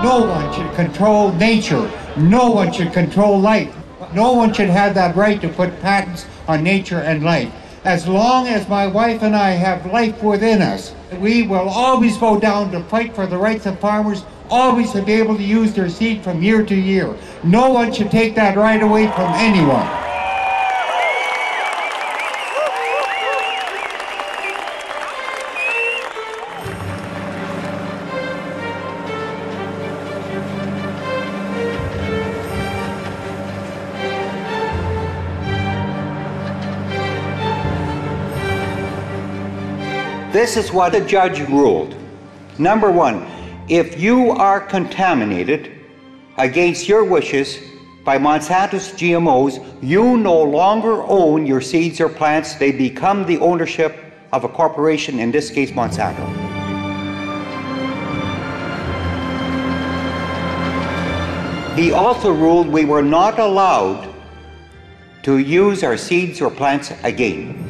No one should control nature. No one should control life. No one should have that right to put patents on nature and life. As long as my wife and I have life within us, we will always go down to fight for the rights of farmers, always to be able to use their seed from year to year. No one should take that right away from anyone. This is what the judge ruled. Number one, if you are contaminated against your wishes by Monsanto's GMOs, you no longer own your seeds or plants. They become the ownership of a corporation, in this case Monsanto. He also ruled we were not allowed to use our seeds or plants again.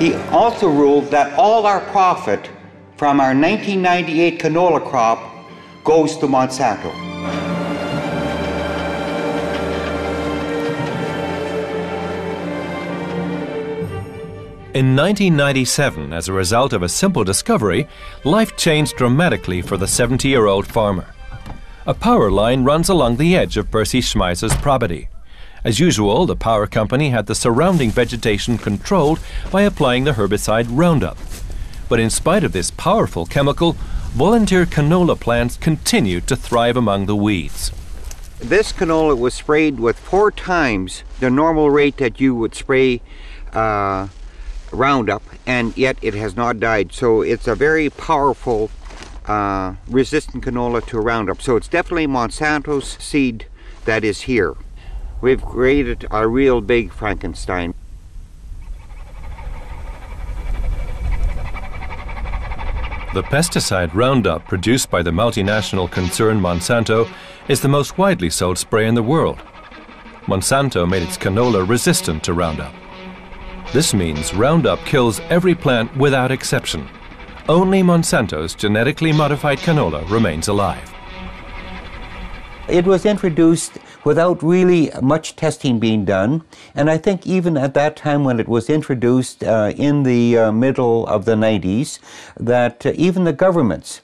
He also ruled that all our profit from our 1998 canola crop goes to Monsanto. In 1997, as a result of a simple discovery, life changed dramatically for the 70-year-old farmer. A power line runs along the edge of Percy Schmeiser's property. As usual, the power company had the surrounding vegetation controlled by applying the herbicide Roundup. But in spite of this powerful chemical, volunteer canola plants continued to thrive among the weeds. This canola was sprayed with 4 times the normal rate that you would spray Roundup, and yet it has not died. So it's a very powerful resistant canola to Roundup. So it's definitely Monsanto's seed that is here. We've created a real big Frankenstein. The pesticide Roundup produced by the multinational concern Monsanto is the most widely sold spray in the world. Monsanto made its canola resistant to Roundup. This means Roundup kills every plant without exception. Only Monsanto's genetically modified canola remains alive. It was introduced without really much testing being done, and I think even at that time when it was introduced in the middle of the 90s, that even the governments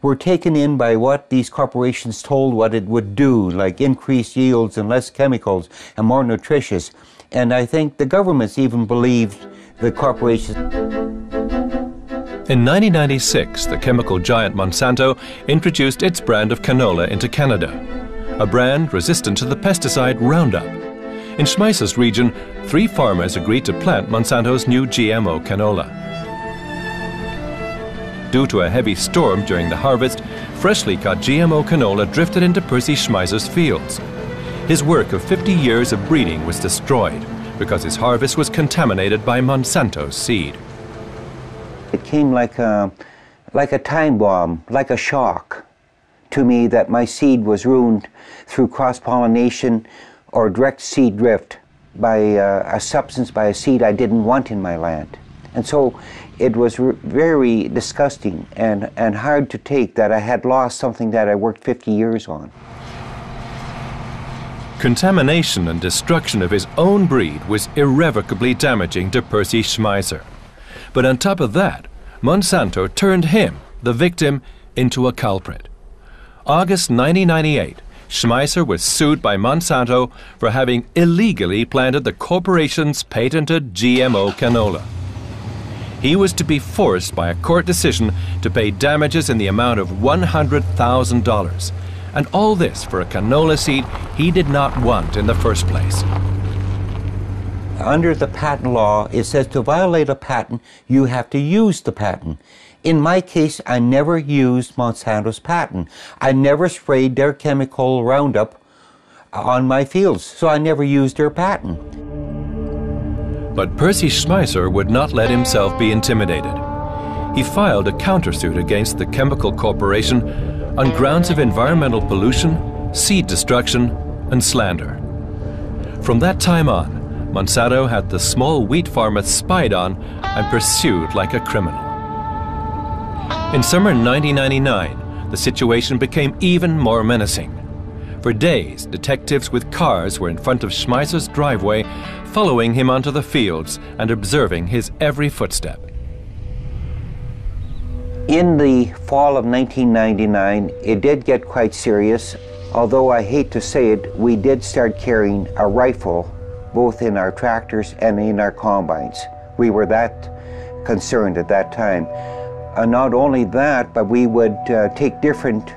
were taken in by what these corporations told what it would do, like increased yields and less chemicals and more nutritious. And I think the governments even believed the corporations. In 1996, the chemical giant Monsanto introduced its brand of canola into Canada, a brand resistant to the pesticide Roundup. In Schmeiser's region, 3 farmers agreed to plant Monsanto's new GMO canola. Due to a heavy storm during the harvest, freshly cut GMO canola drifted into Percy Schmeiser's fields. His work of 50 years of breeding was destroyed because his harvest was contaminated by Monsanto's seed. It came like a time bomb, like a shock to me that my seed was ruined through cross-pollination or direct seed drift by a substance, by a seed I didn't want in my land. And so it was very disgusting and hard to take that I had lost something that I worked 50 years on. Contamination and destruction of his own breed was irrevocably damaging to Percy Schmeiser. But on top of that, Monsanto turned him, the victim, into a culprit. August 1998, Schmeiser was sued by Monsanto for having illegally planted the corporation's patented GMO canola. He was to be forced by a court decision to pay damages in the amount of $100,000. And all this for a canola seed he did not want in the first place. Under the patent law, it says to violate a patent, you have to use the patent. In my case, I never used Monsanto's patent. I never sprayed their chemical Roundup on my fields, so I never used their patent. But Percy Schmeiser would not let himself be intimidated. He filed a countersuit against the chemical corporation on grounds of environmental pollution, seed destruction, and slander. From that time on, Monsanto had the small wheat farmers spied on and pursued like a criminal. In summer 1999, the situation became even more menacing. For days, detectives with cars were in front of Schmeisser's driveway, following him onto the fields and observing his every footstep. In the fall of 1999, it did get quite serious. Although I hate to say it, we did start carrying a rifle both in our tractors and in our combines. We were that concerned at that time. Not only that, but we would take different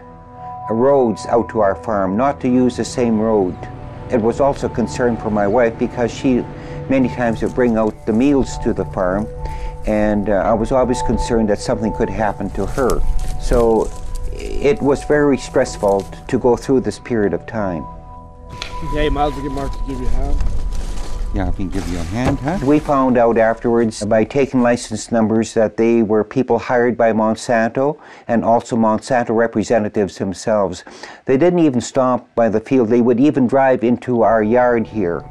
roads out to our farm, not to use the same road. It was also a concern for my wife because she many times would bring out the meals to the farm, and I was always concerned that something could happen to her. So it was very stressful to go through this period of time. Okay, Miles will get Mark to give you a hand. Yeah, I can give you a hand, huh? We found out afterwards by taking license numbers that they were people hired by Monsanto and also Monsanto representatives themselves. They didn't even stop by the field. They would even drive into our yard here.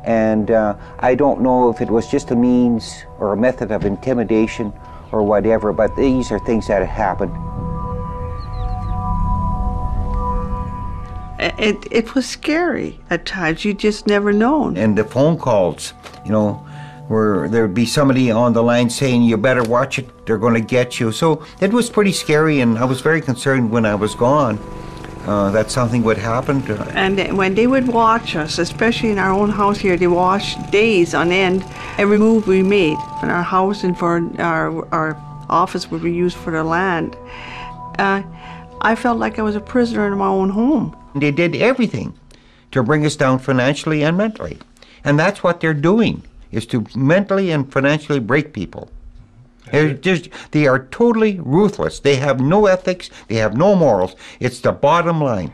And I don't know if it was just a means or a method of intimidation or whatever, but these are things that had happened. It was scary at times. You just never known. And the phone calls, you know, where there'd be somebody on the line saying, you better watch it, they're going to get you. So it was pretty scary, and I was very concerned when I was gone that something would happen. And when they would watch us, especially in our own house here, they watched days on end every move we made. And our house and for our office would be used for the land. I felt like I was a prisoner in my own home. They did everything to bring us down financially and mentally. And that's what they're doing, is to mentally and financially break people. They are totally ruthless. They have no ethics. They have no morals. It's the bottom line.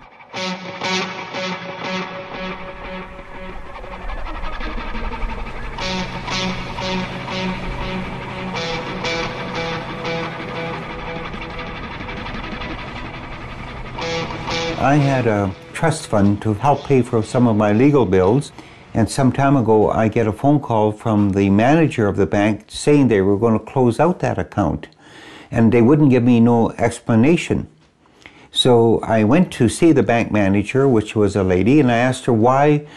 I had a trust fund to help pay for some of my legal bills, and some time ago I get a phone call from the manager of the bank saying they were going to close out that account, and they wouldn't give me no explanation. So I went to see the bank manager, which was a lady, and I asked her, why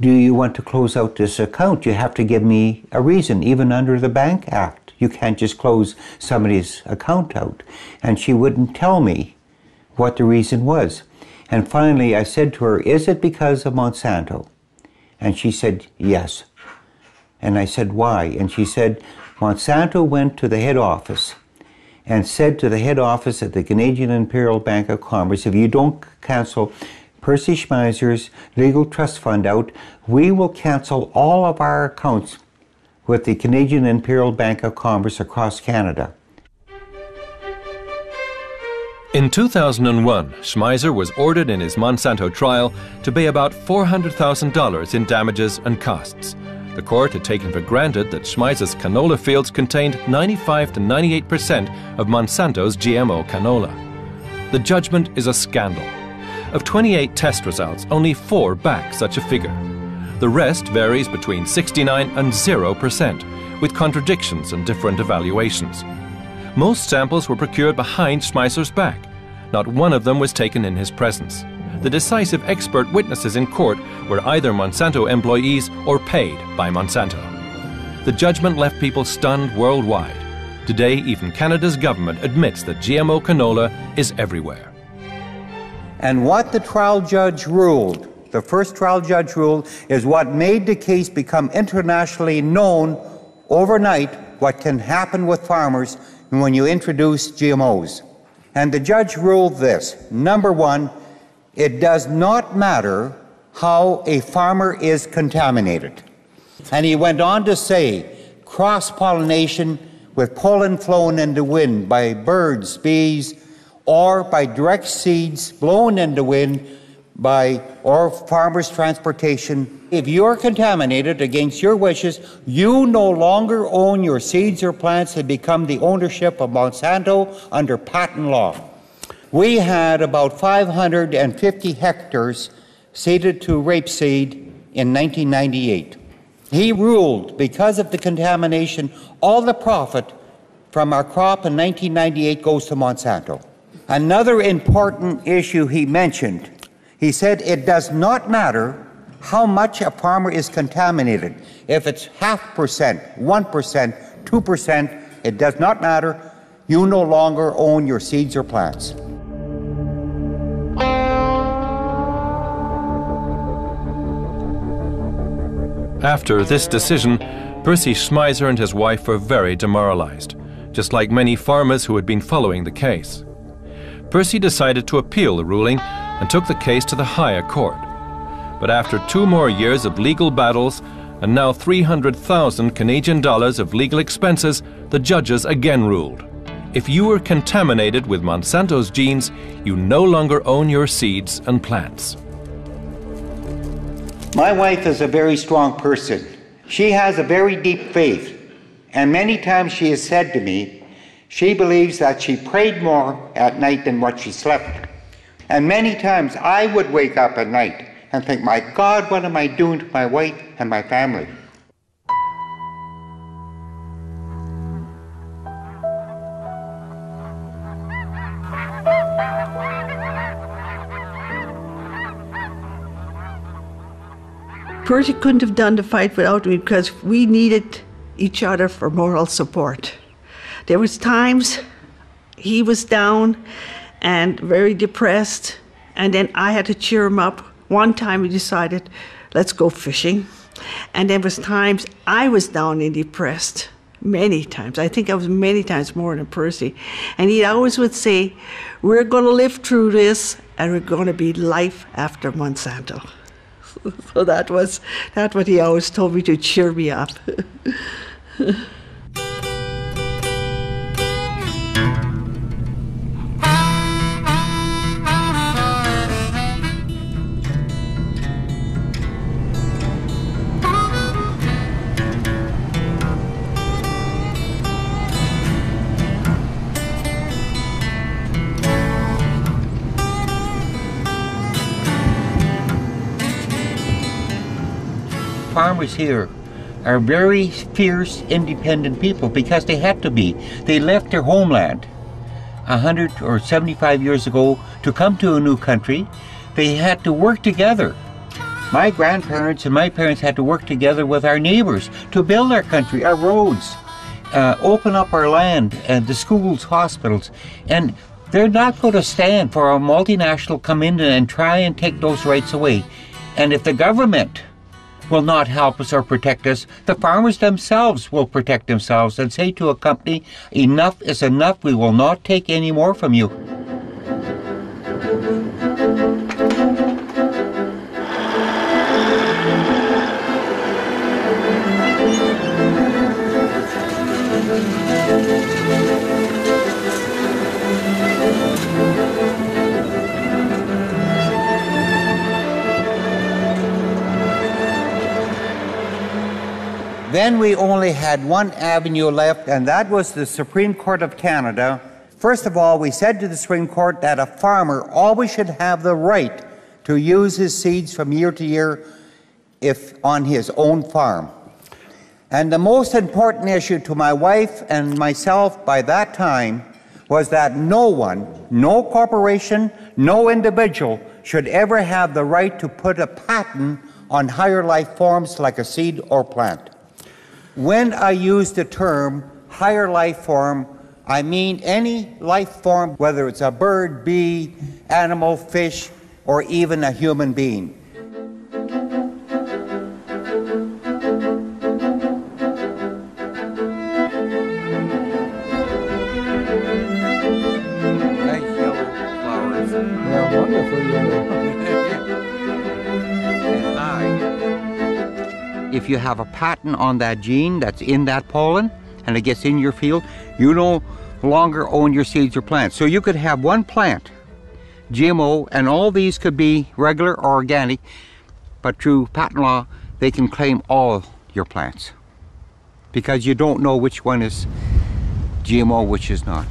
do you want to close out this account? You have to give me a reason, even under the Bank Act. You can't just close somebody's account out. And she wouldn't tell me what the reason was. And finally, I said to her, is it because of Monsanto? And she said, yes. And I said, why? And she said, Monsanto went to the head office and said to the head office at the Canadian Imperial Bank of Commerce, if you don't cancel Percy Schmeiser's legal trust fund out, we will cancel all of our accounts with the Canadian Imperial Bank of Commerce across Canada. In 2001, Schmeiser was ordered in his Monsanto trial to pay about $400,000 in damages and costs. The court had taken for granted that Schmeiser's canola fields contained 95 to 98% of Monsanto's GMO canola. The judgment is a scandal. Of 28 test results, only 4 back such a figure. The rest varies between 69 and 0%, with contradictions and different evaluations. Most samples were procured behind Schmeiser's back. Not one of them was taken in his presence. The decisive expert witnesses in court were either Monsanto employees or paid by Monsanto. The judgment left people stunned worldwide. Today, even Canada's government admits that GMO canola is everywhere. And what the trial judge ruled, the first trial judge ruled, is what made the case become internationally known overnight, what can happen with farmers when you introduce GMOs. And the judge ruled this: number one, it does not matter how a farmer is contaminated. And he went on to say, cross-pollination with pollen flown in the wind by birds, bees, or by direct seeds blown in the wind or farmers' transportation. If you're contaminated against your wishes, you no longer own your seeds or plants and become the ownership of Monsanto under patent law. We had about 550 hectares seeded to rapeseed in 1998. He ruled, because of the contamination, all the profit from our crop in 1998 goes to Monsanto. Another important issue he mentioned, he said it does not matter how much a farmer is contaminated. If it's 0.5%, 1%, 2%, it does not matter. You no longer own your seeds or plants. After this decision, Percy Schmeiser and his wife were very demoralized, just like many farmers who had been following the case. Percy decided to appeal the ruling and took the case to the higher court. But after 2 more years of legal battles and now 300,000 Canadian dollars of legal expenses, the judges again ruled. If you were contaminated with Monsanto's genes, you no longer own your seeds and plants. My wife is a very strong person. She has a very deep faith, and many times she has said to me, she believes that she prayed more at night than what she slept. And many times I would wake up at night and think, my God, what am I doing to my wife and my family? Percy couldn't have done the fight without me because we needed each other for moral support. There was times he was down and very depressed, and then I had to cheer him up. One time we decided, let's go fishing. And there was times I was down and depressed, many times. I think I was many times more than Percy. And he always would say, we're going to live through this, and we're going to be life after Monsanto. So that's what he always told me to cheer me up. Farmers here are very fierce, independent people because they had to be. They left their homeland 100 or 75 years ago to come to a new country. They had to work together. My grandparents and my parents had to work together with our neighbors to build our country, our roads, open up our land, and the schools, hospitals. And they're not going to stand for a multinational come in and try and take those rights away. And if the government will not help us or protect us, the farmers themselves will protect themselves and say to a company, enough is enough, we will not take any more from you. Then we only had one avenue left, and that was the Supreme Court of Canada. First of all, we said to the Supreme Court that a farmer always should have the right to use his seeds from year to year if on his own farm. And the most important issue to my wife and myself by that time was that no one, no corporation, no individual should ever have the right to put a patent on higher life forms like a seed or plant. When I use the term higher life form, I mean any life form, whether it's a bird, bee, animal, fish, or even a human being. Nice yellow flowers. They're wonderful yellow. If you have a patent on that gene that's in that pollen and it gets in your field, you no longer own your seeds or plants. So you could have one plant, GMO, and all these could be regular or organic, but through patent law, they can claim all your plants because you don't know which one is GMO, which is not.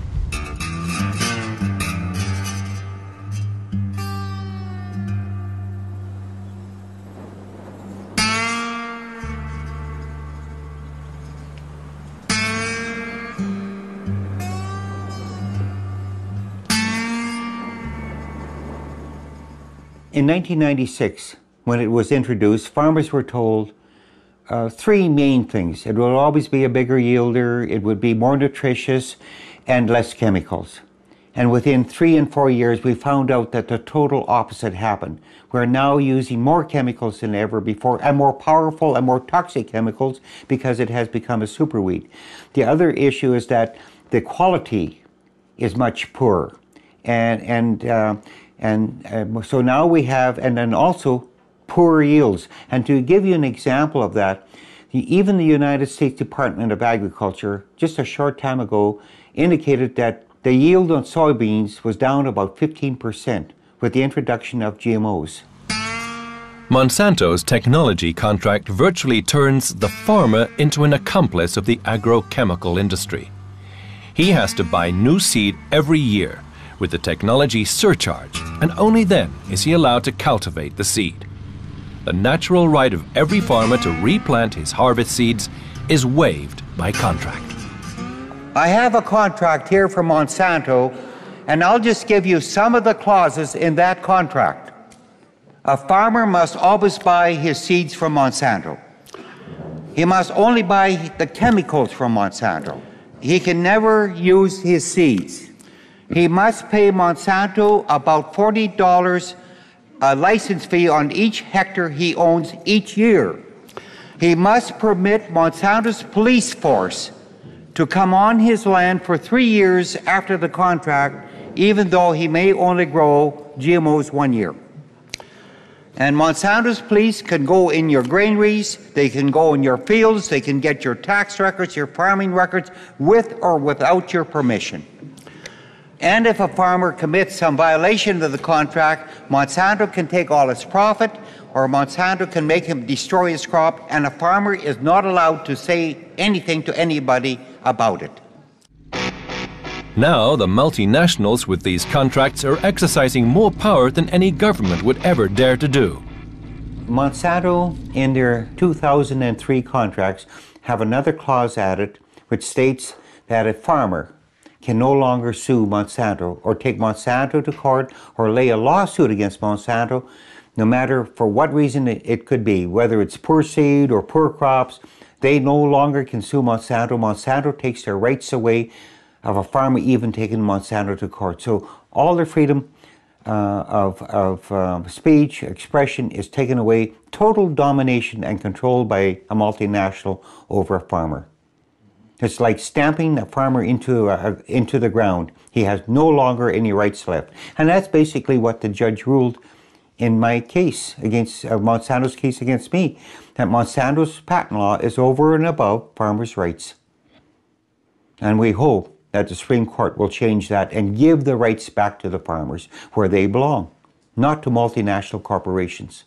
In 1996, when it was introduced, farmers were told three main things. It will always be a bigger yielder, it would be more nutritious, and less chemicals. And within 3 and 4 years, we found out that the total opposite happened. We're now using more chemicals than ever before, and more powerful and more toxic chemicals, because it has become a superweed. The other issue is that the quality is much poorer. So now we have, and then also poor yields. And to give you an example of that, even the United States Department of Agriculture, just a short time ago, indicated that the yield on soybeans was down about 15% with the introduction of GMOs. Monsanto's technology contract virtually turns the farmer into an accomplice of the agrochemical industry. He has to buy new seed every year with the technology surcharge, and only then is he allowed to cultivate the seed. The natural right of every farmer to replant his harvest seeds is waived by contract. I have a contract here from Monsanto, and I'll just give you some of the clauses in that contract. A farmer must always buy his seeds from Monsanto. He must only buy the chemicals from Monsanto. He can never use his seeds. He must pay Monsanto about $40 a license fee on each hectare he owns each year. He must permit Monsanto's police force to come on his land for 3 years after the contract, even though he may only grow GMOs 1 year. And Monsanto's police can go in your granaries, they can go in your fields, they can get your tax records, your farming records, with or without your permission. And if a farmer commits some violation of the contract, Monsanto can take all his profit, or Monsanto can make him destroy his crop, and a farmer is not allowed to say anything to anybody about it. Now the multinationals with these contracts are exercising more power than any government would ever dare to do. Monsanto, in their 2003 contracts, have another clause added which states that a farmer can no longer sue Monsanto or take Monsanto to court or lay a lawsuit against Monsanto, no matter for what reason it could be, whether it's poor seed or poor crops. They no longer can sue Monsanto. Monsanto takes their rights away of a farmer even taking Monsanto to court. So all their freedom of speech, expression is taken away. Total domination and control by a multinational over a farmer. It's like stamping a farmer into the ground. He has no longer any rights left. And that's basically what the judge ruled in my case against Monsanto's case against me, that Monsanto's patent law is over and above farmers' rights. And we hope that the Supreme Court will change that and give the rights back to the farmers where they belong, not to multinational corporations.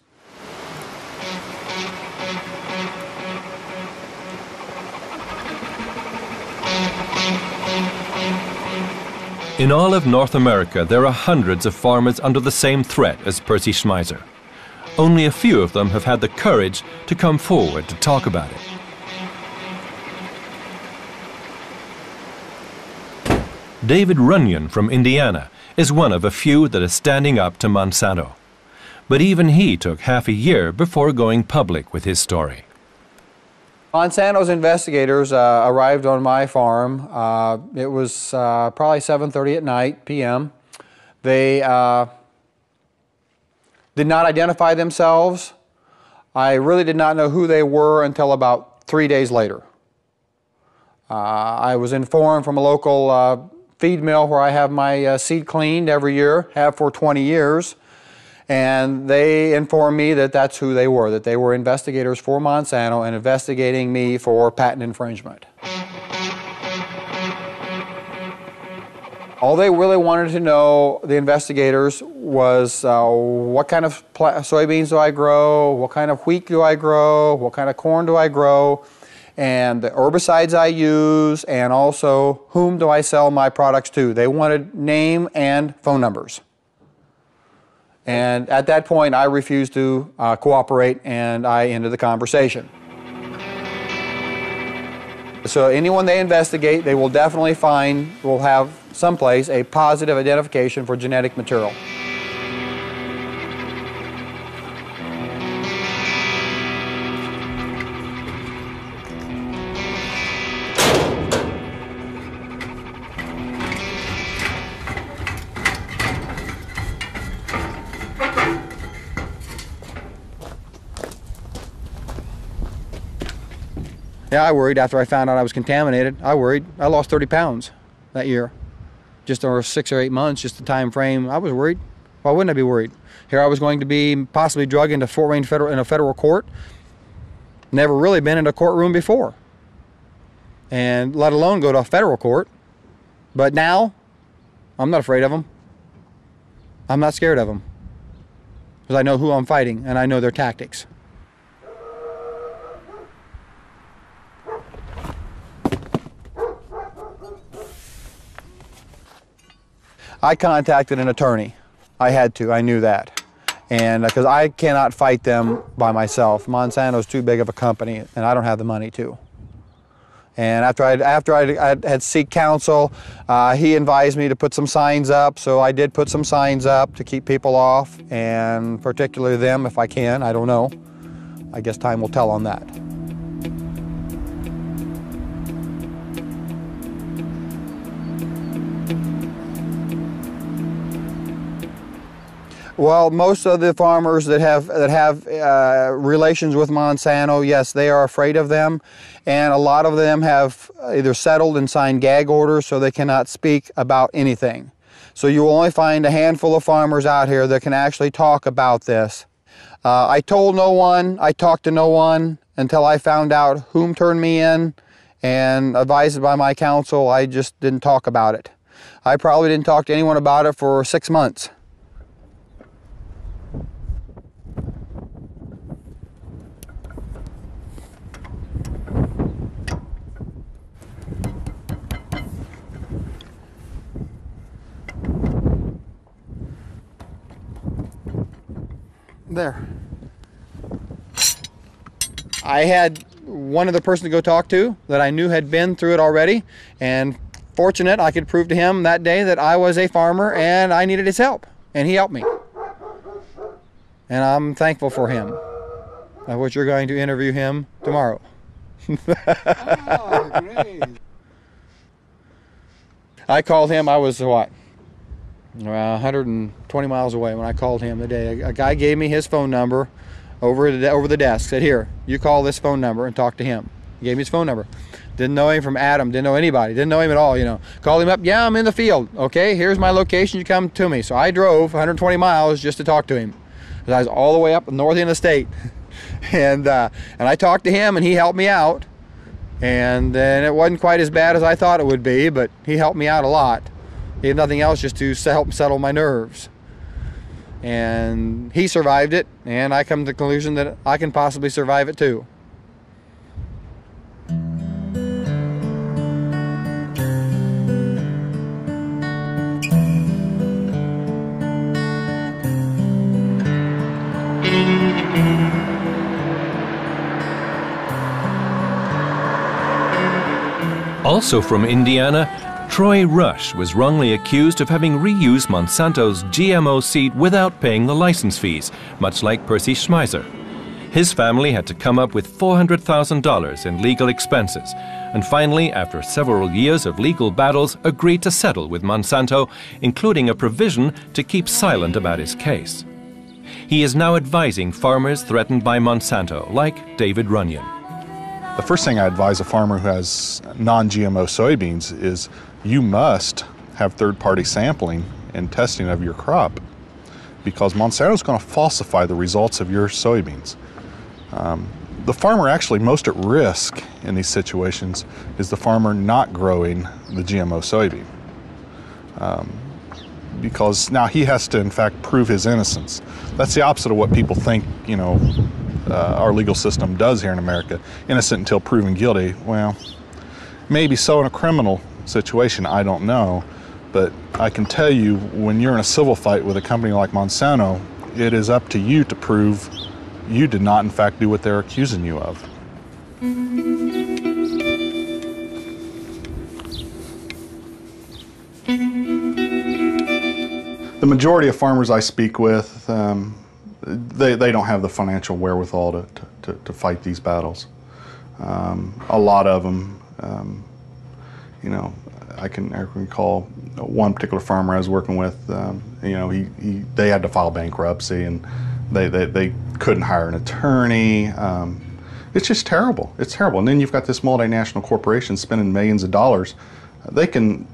In all of North America, there are hundreds of farmers under the same threat as Percy Schmeiser. Only a few of them have had the courage to come forward to talk about it. David Runyon from Indiana is one of a few that is standing up to Monsanto. But even he took half a year before going public with his story. Monsanto's investigators arrived on my farm. It was probably 7:30 at night, p.m. They did not identify themselves. I really did not know who they were until about 3 days later. I was informed from a local feed mill where I have my seed cleaned every year, have for 20 years. And they informed me that that's who they were, that they were investigators for Monsanto and investigating me for patent infringement. All they really wanted to know, the investigators, was what kind of soybeans do I grow, what kind of wheat do I grow, what kind of corn do I grow, and the herbicides I use, and also whom do I sell my products to. They wanted name and phone numbers. And at that point, I refused to cooperate, and I ended the conversation. So anyone they investigate, they will definitely find, will have someplace a positive identification for genetic material. Yeah, I worried after I found out I was contaminated. I worried. I lost 30 pounds that year. Just over 6 or 8 months, just the time frame. I was worried. Why wouldn't I be worried? Here I was going to be possibly drugged into Fort Wayne in a federal court. Never really been in a courtroom before. And let alone go to a federal court. But now, I'm not afraid of them. I'm not scared of them. Because I know who I'm fighting and I know their tactics. I contacted an attorney. I had to, I knew that. And because I cannot fight them by myself. Monsanto's too big of a company and I don't have the money to. And after I had seek counsel, he advised me to put some signs up, so I did put some signs up to keep people off, and particularly them if I can, I don't know. I guess time will tell on that. Well, most of the farmers that have relations with Monsanto, yes, they are afraid of them, and a lot of them have either settled and signed gag orders so they cannot speak about anything. So you will only find a handful of farmers out here that can actually talk about this. I told no one, I talked to no one until I found out whom turned me in, and advised by my counsel, I just didn't talk about it. I probably didn't talk to anyone about it for 6 months. There. I had one other person to go talk to that I knew had been through it already, and fortunate I could prove to him that day that I was a farmer and I needed his help, and he helped me. And I'm thankful for him. Of which you're going to interview him tomorrow. Oh, great. I called him, I was what? 120 miles away when I called him the day. A guy gave me his phone number over the desk, said, here, you call this phone number and talk to him. He gave me his phone number. Didn't know him from Adam, didn't know anybody, didn't know him at all, you know. Called him up, yeah, I'm in the field. Okay, here's my location, you come to me. So I drove 120 miles just to talk to him. I was all the way up the north end of the state. And I talked to him and he helped me out. And then it wasn't quite as bad as I thought it would be, but he helped me out a lot. If nothing else, just to help settle my nerves. And he survived it, and I come to the conclusion that I can possibly survive it too. Also from Indiana, Troy Rush was wrongly accused of having reused Monsanto's GMO seed without paying the license fees, much like Percy Schmeiser. His family had to come up with $400,000 in legal expenses, and finally, after several years of legal battles, agreed to settle with Monsanto, including a provision to keep silent about his case. He is now advising farmers threatened by Monsanto, like David Runyon. The first thing I advise a farmer who has non-GMO soybeans is you must have third-party sampling and testing of your crop, because Monsanto is going to falsify the results of your soybeans. The farmer actually most at risk in these situations is the farmer not growing the GMO soybean, because now he has to in fact prove his innocence. That's the opposite of what people think, you know, our legal system does here in America. Innocent until proven guilty. Well, maybe so in a criminal situation, I don't know, but I can tell you when you're in a civil fight with a company like Monsanto, it is up to you to prove you did not in fact do what they're accusing you of. The majority of farmers I speak with, they don't have the financial wherewithal to fight these battles. A lot of them, you know, I can recall one particular farmer I was working with. You know, they had to file bankruptcy, and they couldn't hire an attorney. It's just terrible. It's terrible. And then you've got this multinational corporation spending millions of dollars. They can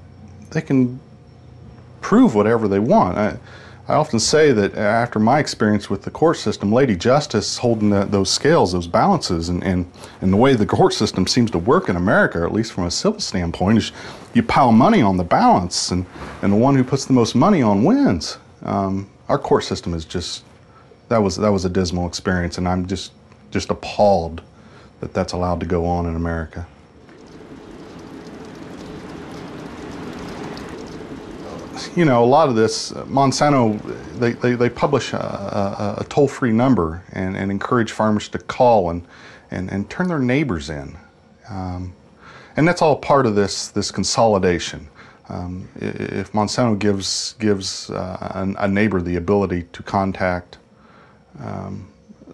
prove whatever they want. I often say that after my experience with the court system, Lady Justice holding those scales, those balances, and the way the court system seems to work in America, or at least from a civil standpoint, is you pile money on the balance, and the one who puts the most money on wins. Our court system is just, that was a dismal experience, and I'm just appalled that that's allowed to go on in America. You know, a lot of this, Monsanto, they publish a toll-free number and encourage farmers to call and turn their neighbors in. And that's all part of this consolidation. If Monsanto gives a neighbor the ability to contact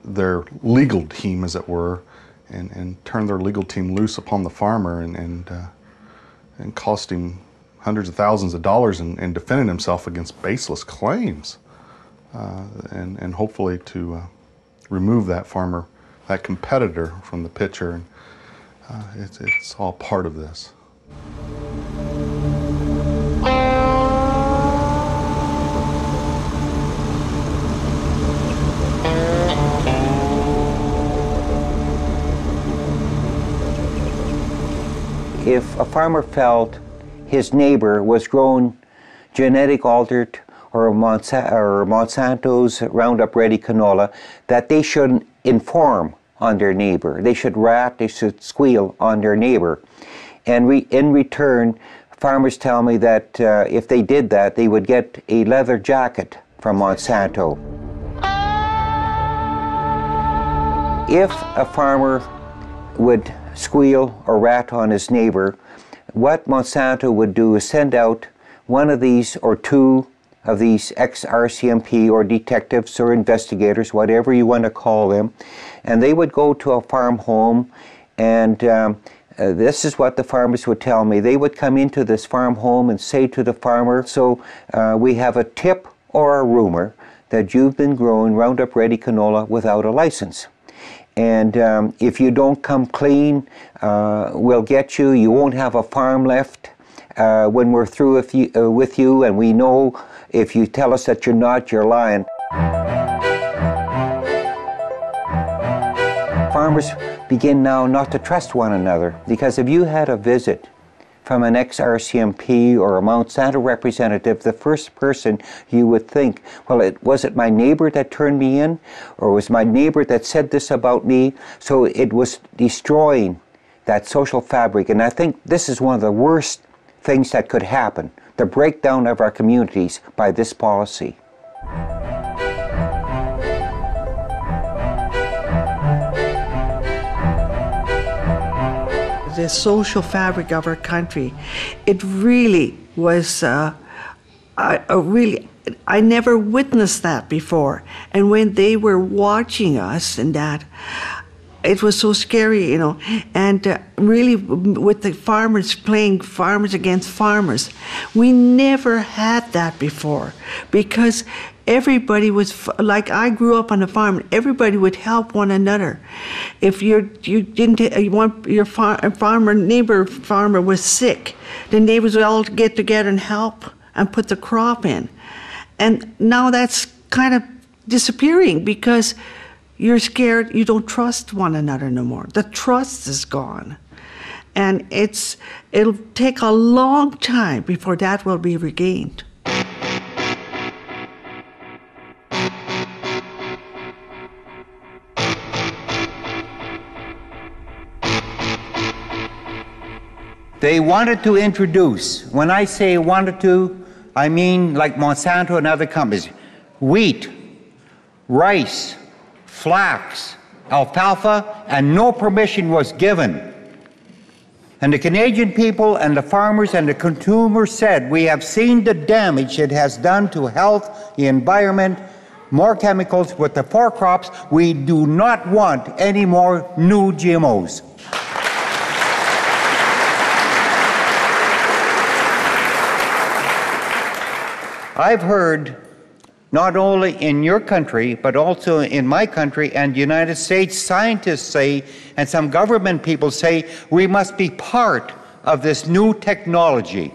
their legal team, as it were, and turn their legal team loose upon the farmer and cost him hundreds of thousands of dollars in defending himself against baseless claims, and hopefully to remove that farmer, that competitor from the picture. And it's all part of this. If a farmer felt his neighbor was grown genetic altered or Monsanto's Roundup Ready canola, that they should inform on their neighbor. They should rat, they should squeal on their neighbor. And in return, farmers tell me that if they did that, they would get a leather jacket from Monsanto. If a farmer would squeal or rat on his neighbor, what Monsanto would do is send out one of these or two of these ex-RCMP or detectives or investigators, whatever you want to call them, and they would go to a farm home, and this is what the farmers would tell me. They would come into this farm home and say to the farmer, so we have a tip or a rumor that you've been growing Roundup Ready canola without a license. And if you don't come clean, we'll get you. You won't have a farm left when we're through with you, and we know if you tell us that you're not, you're lying. Farmers begin now not to trust one another, because if you had a visit from an ex-RCMP or a Monsanto representative, the first person you would think, well, was it my neighbor that turned me in? Or was my neighbor that said this about me? So it was destroying that social fabric. And I think this is one of the worst things that could happen, the breakdown of our communities by this policy. The social fabric of our country, it really was, I never witnessed that before. And when they were watching us and that, it was so scary, you know. And really, with the farmers playing farmers against farmers, we never had that before, because everybody was, like I grew up on a farm, everybody would help one another. If you want your neighbor farmer was sick, the neighbors would all get together and help and put the crop in. And now that's kind of disappearing because you're scared, you don't trust one another no more. The trust is gone. And it'll take a long time before that will be regained. They wanted to introduce, when I say wanted to, I mean like Monsanto and other companies, wheat, rice, flax, alfalfa, and no permission was given. And the Canadian people and the farmers and the consumers said, we have seen the damage it has done to health, the environment, more chemicals with the four crops. We do not want any more new GMOs. I've heard Not only in your country, but also in my country and the United States, scientists say, and some government people say, we must be part of this new technology.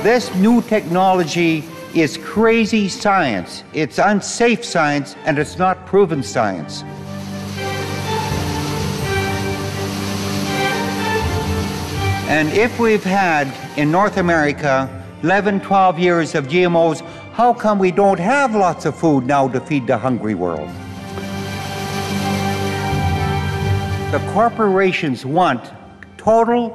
This new technology is crazy science. It's unsafe science, and it's not proven science. And if we've had, in North America, 11, 12 years of GMOs, how come we don't have lots of food now to feed the hungry world? The corporations want total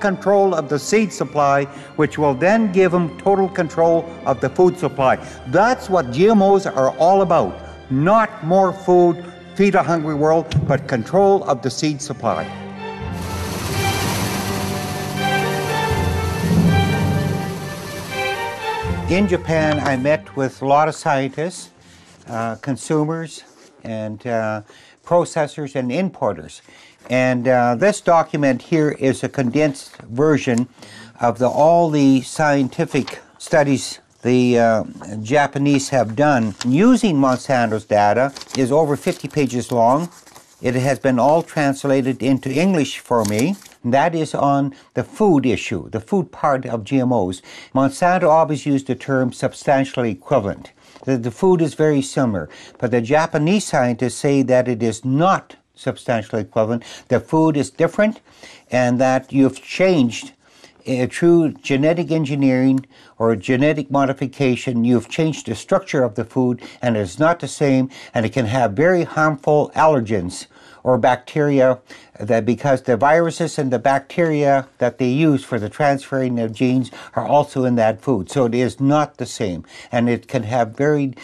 control of the seed supply, which will then give them total control of the food supply. That's what GMOs are all about. Not more food, feed a hungry world, but control of the seed supply. In Japan, I met with a lot of scientists, consumers, and processors and importers. And this document here is a condensed version of all the scientific studies the Japanese have done. Using Monsanto's data is over 50 pages long. It has been all translated into English for me. That is on the food issue, the food part of GMOs. Monsanto always used the term substantially equivalent. The food is very similar, but the Japanese scientists say that it is not substantially equivalent. The food is different, and that you've changed through genetic engineering or genetic modification, you've changed the structure of the food, and it's not the same, and it can have very harmful allergens or bacteria, that because the viruses and the bacteria that they use for the transferring of genes are also in that food. So it is not the same, and it can have very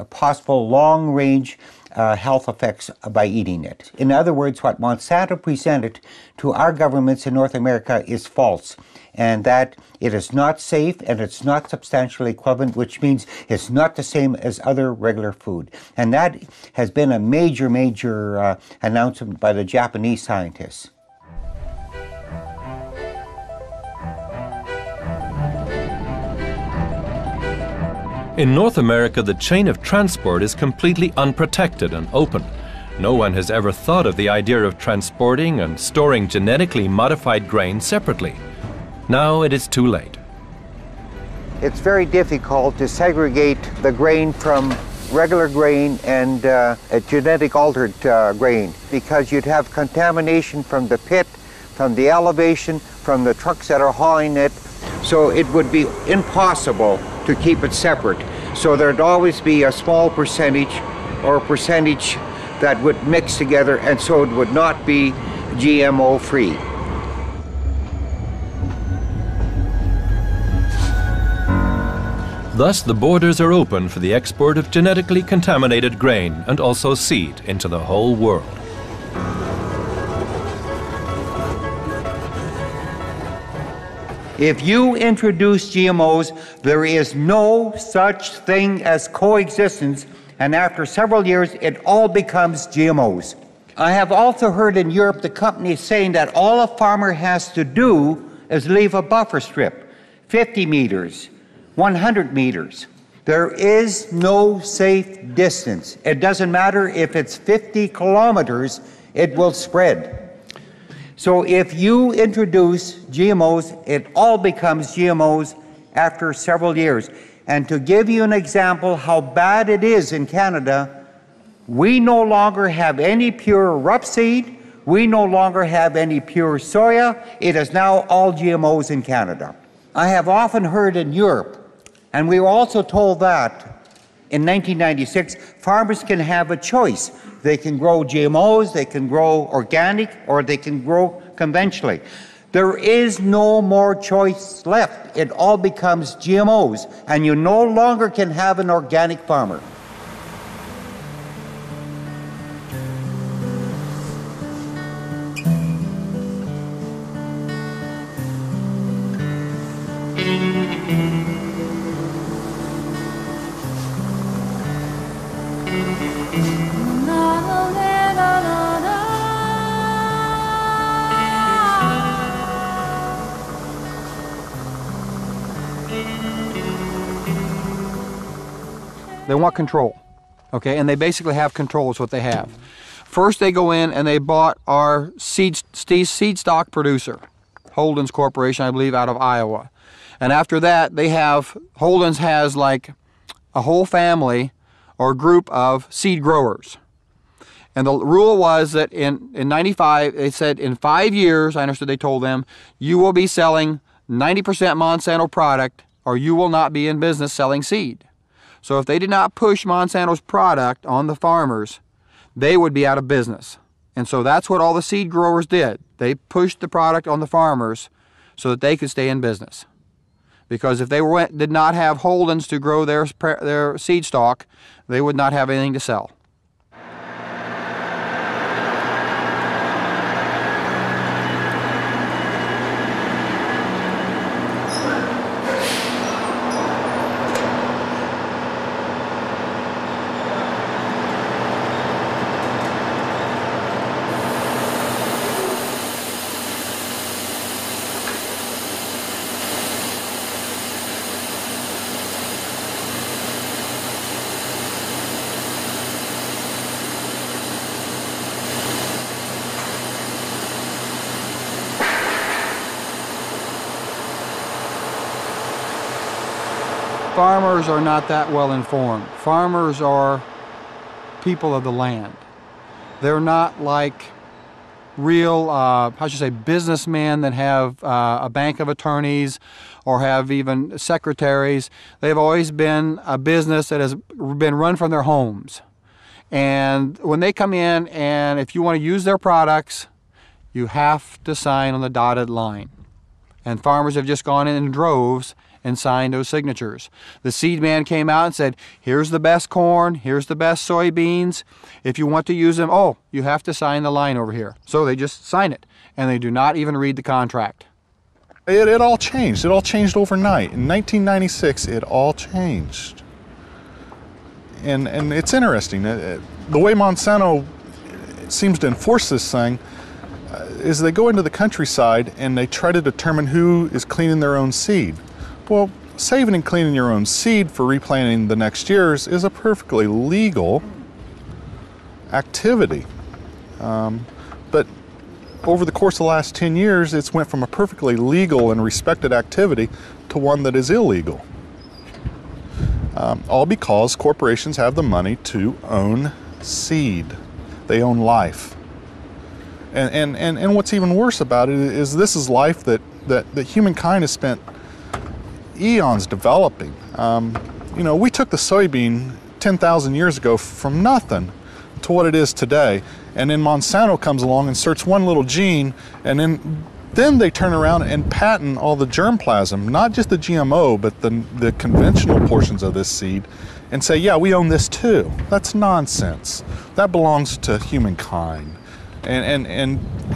possible long-range health effects by eating it. In other words, what Monsanto presented to our governments in North America is false, and that it is not safe and it's not substantially equivalent, which means it's not the same as other regular food. And that has been a major announcement by the Japanese scientists. In North America, the chain of transport is completely unprotected and open. No one has ever thought of the idea of transporting and storing genetically modified grain separately. Now it is too late. It's very difficult to segregate the grain from regular grain and a genetic altered grain, because you'd have contamination from the pit, from the elevation, from the trucks that are hauling it. So it would be impossible to keep it separate. So there'd always be a small percentage or a percentage that would mix together, and so it would not be GMO free. Thus, the borders are open for the export of genetically contaminated grain and also seed into the whole world. If you introduce GMOs, there is no such thing as coexistence, and after several years, it all becomes GMOs. I have also heard in Europe the companies saying that all a farmer has to do is leave a buffer strip, 50 meters, 100 meters. There is no safe distance. It doesn't matter if it's 50 kilometers, it will spread. So if you introduce GMOs, it all becomes GMOs after several years. And to give you an example how bad it is in Canada, we no longer have any pure rapeseed, we no longer have any pure soya. It is now all GMOs in Canada. I have often heard in Europe, and we were also told that in 1996, farmers can have a choice. They can grow GMOs, they can grow organic, or they can grow conventionally. There is no more choice left. It all becomes GMOs, and you no longer can have an organic farmer. They want control, okay? And they basically have control is what they have. First, they go in and they bought our seed stock producer, Holden's Corporation, I believe, out of Iowa. And after that, they have, Holden's has like a whole family or group of seed growers. And the rule was that in 95, they said in 5 years, I understood they told them, you will be selling 90% Monsanto product or you will not be in business selling seed. So if they did not push Monsanto's product on the farmers, they would be out of business. And so that's what all the seed growers did. They pushed the product on the farmers so that they could stay in business. Because if they did not have Holden's to grow their seed stock, they would not have anything to sell. Farmers are not that well informed. Farmers are people of the land. They're not like real, businessmen that have a bank of attorneys or have even secretaries. They've always been a business that has been run from their homes. And when they come in and if you want to use their products, you have to sign on the dotted line. And farmers have just gone in droves and signed those signatures. The seed man came out and said, here's the best corn, here's the best soybeans. If you want to use them, oh, you have to sign the line over here. So they just sign it, and they do not even read the contract. It all changed. It all changed overnight. In 1996, it all changed. And it's interesting. The way Monsanto seems to enforce this thing is they go into the countryside and they try to determine who is cleaning their own seed. Well, saving and cleaning your own seed for replanting the next years is a perfectly legal activity. But over the course of the last 10 years, it's went from a perfectly legal and respected activity to one that is illegal. All because corporations have the money to own seed. They own life. And what's even worse about it is this is life that humankind has spent eons developing. We took the soybean 10,000 years ago from nothing to what it is today, and then Monsanto comes along and inserts one little gene, and then they turn around and patent all the germplasm, not just the GMO, but the conventional portions of this seed, and say, yeah, we own this too. That's nonsense. That belongs to humankind. And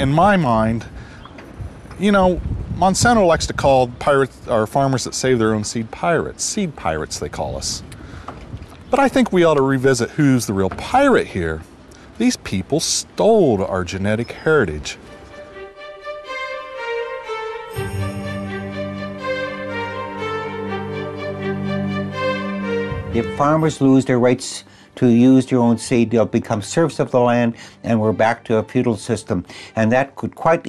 in my mind, Monsanto likes to call pirates or farmers that save their own seed pirates. Seed pirates, they call us. But I think we ought to revisit who's the real pirate here. These people stole our genetic heritage. If farmers lose their rights to use their own seed, they'll become serfs of the land, and we're back to a feudal system. And that could quite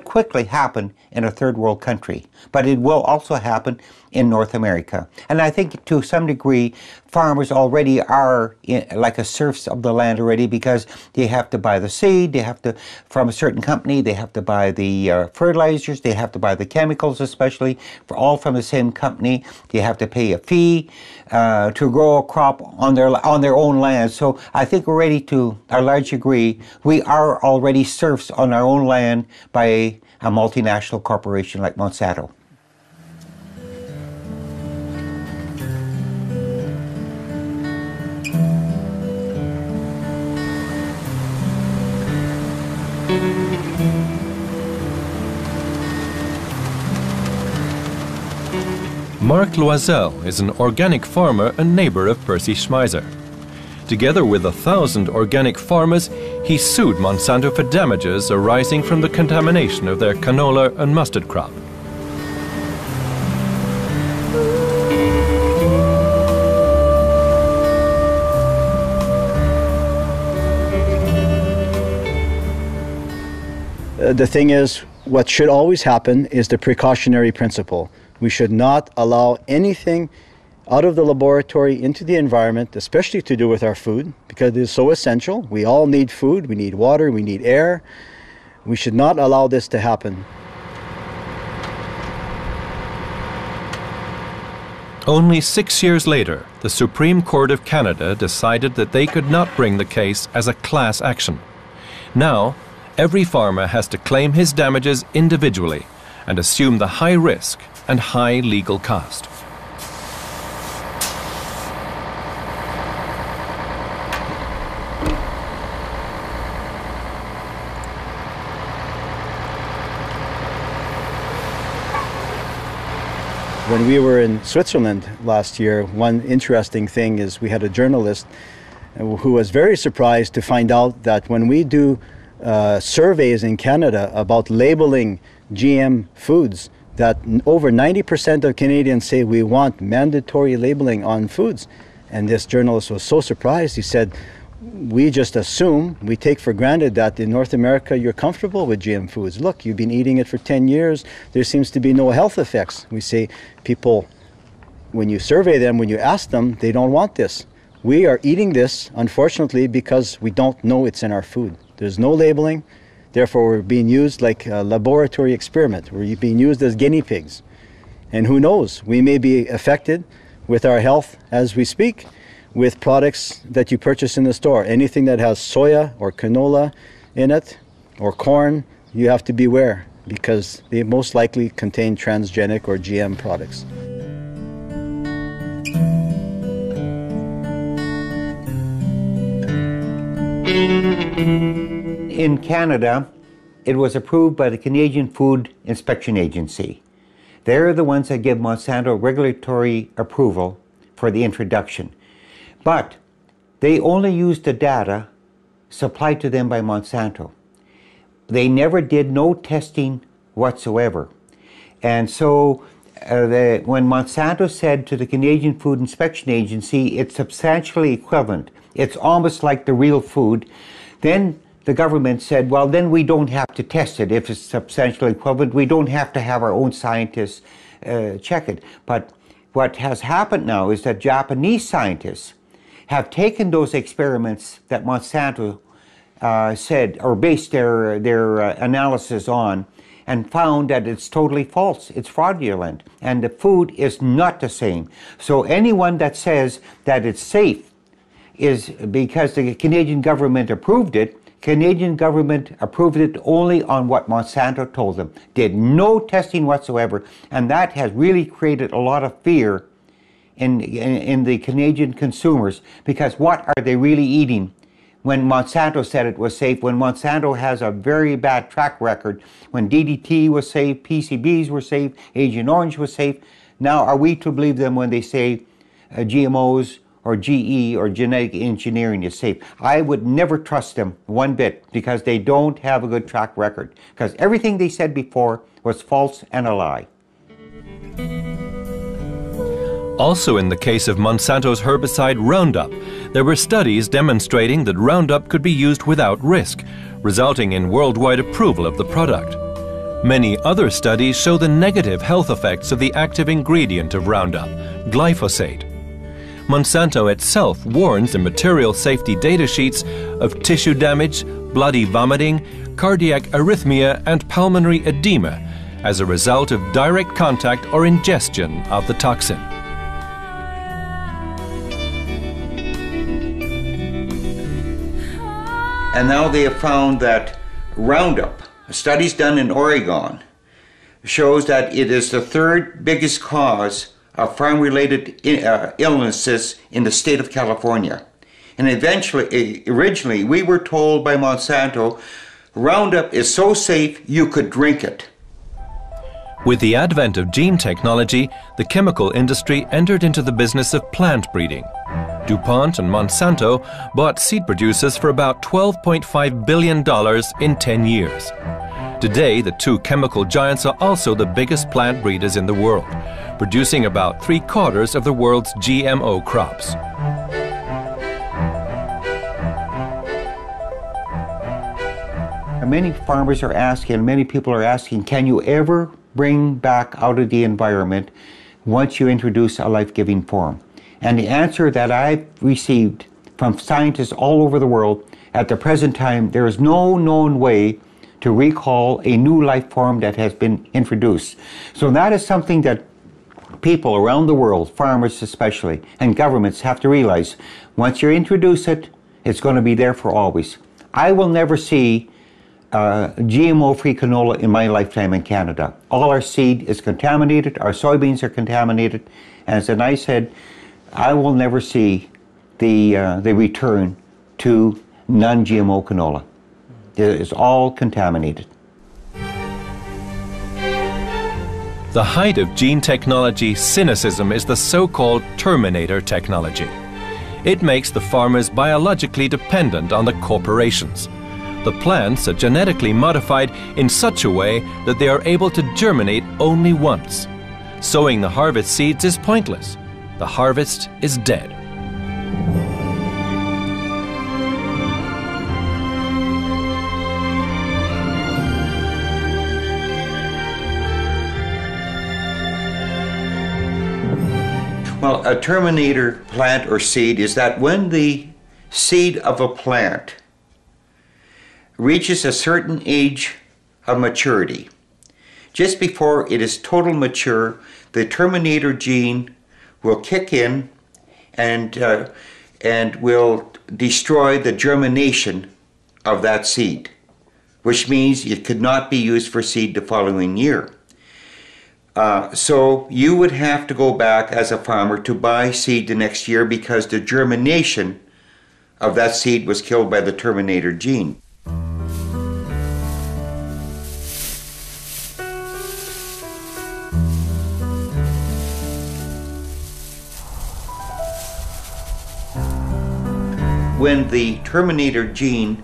quickly happen in a third world country. But it will also happen in North America. And I think to some degree, farmers already are like a serfs of the land already, because they have to buy the seed, they have to, from a certain company, they have to buy the fertilizers, they have to buy the chemicals especially, all from the same company. They have to pay a fee to grow a crop on their own land. So I think we're ready to a large degree, we are already serfs on our own land by a multinational corporation like Monsanto. Mark Loisel is an organic farmer and neighbor of Percy Schmeiser. Together with 1,000 organic farmers, he sued Monsanto for damages arising from the contamination of their canola and mustard crop. the thing is, what should always happen is the precautionary principle. We should not allow anything out of the laboratory into the environment, especially to do with our food, because it is so essential. We all need food, we need water, we need air. We should not allow this to happen. Only 6 years later, the Supreme Court of Canada decided that they could not bring the case as a class action. Now, every farmer has to claim his damages individually and assume the high risk and high legal cost. When we were in Switzerland last year, one interesting thing is we had a journalist who was very surprised to find out that when we do surveys in Canada about labeling GM foods, that over 90% of Canadians say we want mandatory labeling on foods. And this journalist was so surprised, he said, we just assume, we take for granted that in North America you're comfortable with GM foods. Look, you've been eating it for 10 years, there seems to be no health effects. We say people, when you survey them, when you ask them, they don't want this. We are eating this, unfortunately, because we don't know it's in our food. There's no labeling, therefore we're being used like a laboratory experiment. We're being used as guinea pigs. And who knows, we may be affected with our health as we speak with products that you purchase in the store. Anything that has soya or canola in it, or corn, you have to beware because they most likely contain transgenic or GM products. In Canada, it was approved by the Canadian Food Inspection Agency. They're the ones that give Monsanto regulatory approval for the introduction. But they only used the data supplied to them by Monsanto. They never did no testing whatsoever. And so when Monsanto said to the Canadian Food Inspection Agency, it's substantially equivalent, it's almost like the real food, then the government said, well, then we don't have to test it. If it's substantially equivalent, we don't have to have our own scientists check it. But what has happened now is that Japanese scientists have taken those experiments that Monsanto said, or based their analysis on, and found that it's totally false, it's fraudulent, and the food is not the same. So anyone that says that it's safe is because the Canadian government approved it. Canadian government approved it only on what Monsanto told them, did no testing whatsoever, and that has really created a lot of fear in the Canadian consumers, because what are they really eating when Monsanto said it was safe, when Monsanto has a very bad track record, when DDT was safe, PCBs were safe, Agent Orange was safe. Now are we to believe them when they say GMOs or GE or genetic engineering is safe? I would never trust them one bit because they don't have a good track record, because everything they said before was false and a lie. Also in the case of Monsanto's herbicide Roundup, there were studies demonstrating that Roundup could be used without risk, resulting in worldwide approval of the product. Many other studies show the negative health effects of the active ingredient of Roundup, glyphosate. Monsanto itself warns in material safety data sheets of tissue damage, bloody vomiting, cardiac arrhythmia, and pulmonary edema as a result of direct contact or ingestion of the toxin. And now they have found that Roundup, studies done in Oregon, shows that it is the third biggest cause of farm-related illnesses in the state of California. And originally, we were told by Monsanto, Roundup is so safe you could drink it. With the advent of gene technology, the chemical industry entered into the business of plant breeding. DuPont and Monsanto bought seed producers for about $12.5 billion in 10 years. Today, the two chemical giants are also the biggest plant breeders in the world, producing about 3/4 of the world's GMO crops. And many farmers are asking, many people are asking, can you ever bring back out of the environment once you introduce a life-giving form? And the answer that I've received from scientists all over the world, at the present time, there is no known way to recall a new life form that has been introduced. So that is something that people around the world, farmers especially, and governments have to realize. Once you introduce it, it's going to be there for always. I will never see GMO-free canola in my lifetime in Canada. All our seed is contaminated, our soybeans are contaminated, and as I said, I will never see the return to non-GMO canola. It is all contaminated. The height of gene technology cynicism is the so-called terminator technology. It makes the farmers biologically dependent on the corporations. The plants are genetically modified in such a way that they are able to germinate only once. Sowing the harvest seeds is pointless. The harvest is dead. Well, a terminator plant or seed is that when the seed of a plant reaches a certain age of maturity, just before it is total mature, the terminator gene will kick in and will destroy the germination of that seed, which means it could not be used for seed the following year. So you would have to go back as a farmer to buy seed the next year because the germination of that seed was killed by the terminator gene. When the terminator gene,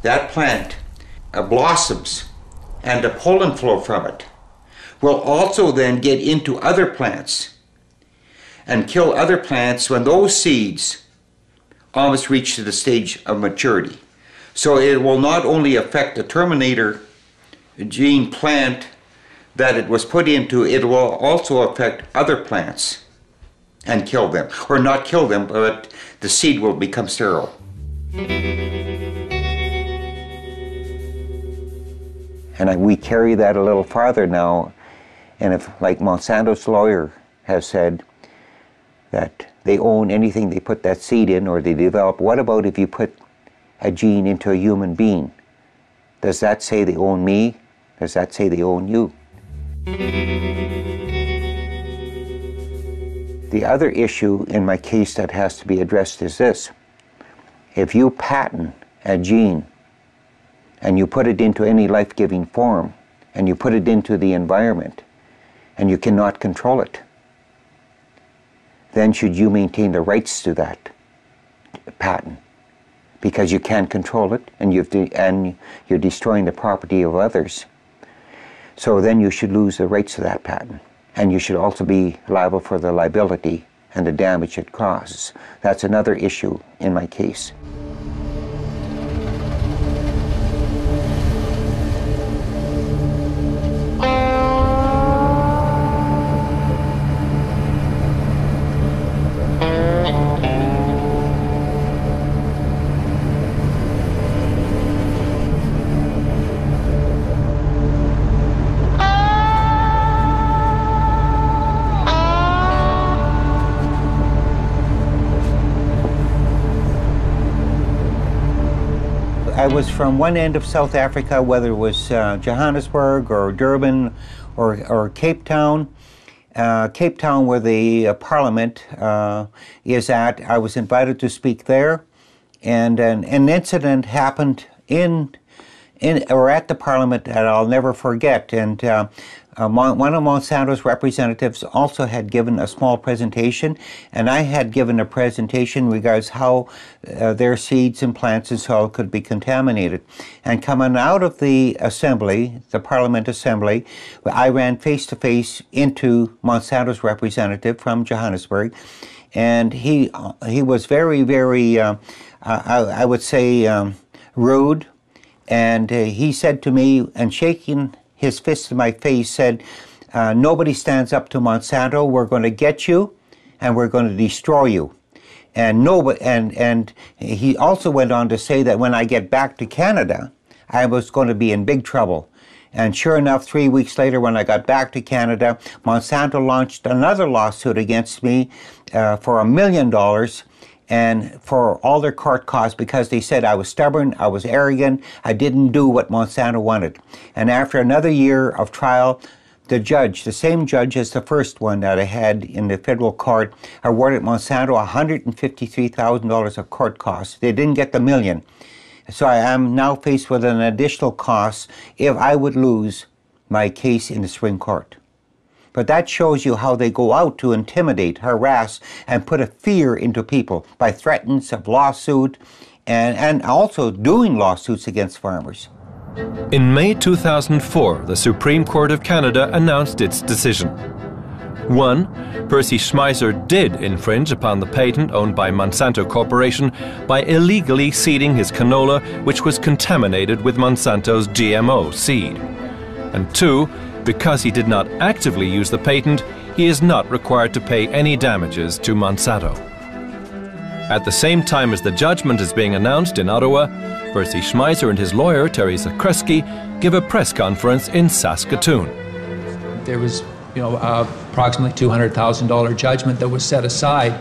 that plant, blossoms and the pollen flow from it will also then get into other plants and kill other plants when those seeds almost reach to the stage of maturity. So it will not only affect the terminator gene plant that it was put into, it will also affect other plants and kill them. Or not kill them, but the seed will become sterile. And we carry that a little farther now. And if, like Monsanto's lawyer has said, that they own anything they put that seed in or they develop, what about if you put a gene into a human being? Does that say they own me? Does that say they own you? The other issue in my case that has to be addressed is this. If you patent a gene and you put it into any life-giving form and you put it into the environment, and you cannot control it, then should you maintain the rights to that patent? Because you can't control it, and you're destroying the property of others. So then you should lose the rights to that patent. And you should also be liable for the liability and the damage it causes. That's another issue in my case. I was from one end of South Africa, whether it was Johannesburg or Durban or Cape Town. Cape Town, where the Parliament is at, I was invited to speak there, and an incident happened at the Parliament that I'll never forget. And one of Monsanto's representatives also had given a small presentation, and I had given a presentation regards how their seeds and plants and soil could be contaminated. And coming out of the assembly, the Parliament assembly, I ran face to face into Monsanto's representative from Johannesburg, and he was very, very, I would say, rude And he said to me, and shaking his fist in my face, said, nobody stands up to Monsanto. We're going to get you, and we're going to destroy you. And he also went on to say that when I get back to Canada, I was going to be in big trouble. And sure enough, 3 weeks later, when I got back to Canada, Monsanto launched another lawsuit against me for $1 million, and for all their court costs, because they said I was stubborn, I was arrogant, I didn't do what Monsanto wanted. And after another year of trial, the judge, the same judge as the first one that I had in the federal court, awarded Monsanto $153,000 of court costs. They didn't get the $1 million. So I am now faced with an additional cost if I would lose my case in the Supreme Court. But that shows you how they go out to intimidate, harass, and put a fear into people by threats of lawsuit and also doing lawsuits against farmers. In May 2004, the Supreme Court of Canada announced its decision. 1. Percy Schmeiser did infringe upon the patent owned by Monsanto Corporation by illegally seeding his canola, which was contaminated with Monsanto's GMO seed. And 2. Because he did not actively use the patent, he is not required to pay any damages to Monsanto. At the same time as the judgment is being announced in Ottawa, Percy Schmeiser and his lawyer, Teresa Kresge, give a press conference in Saskatoon. There was approximately $200,000 judgment that was set aside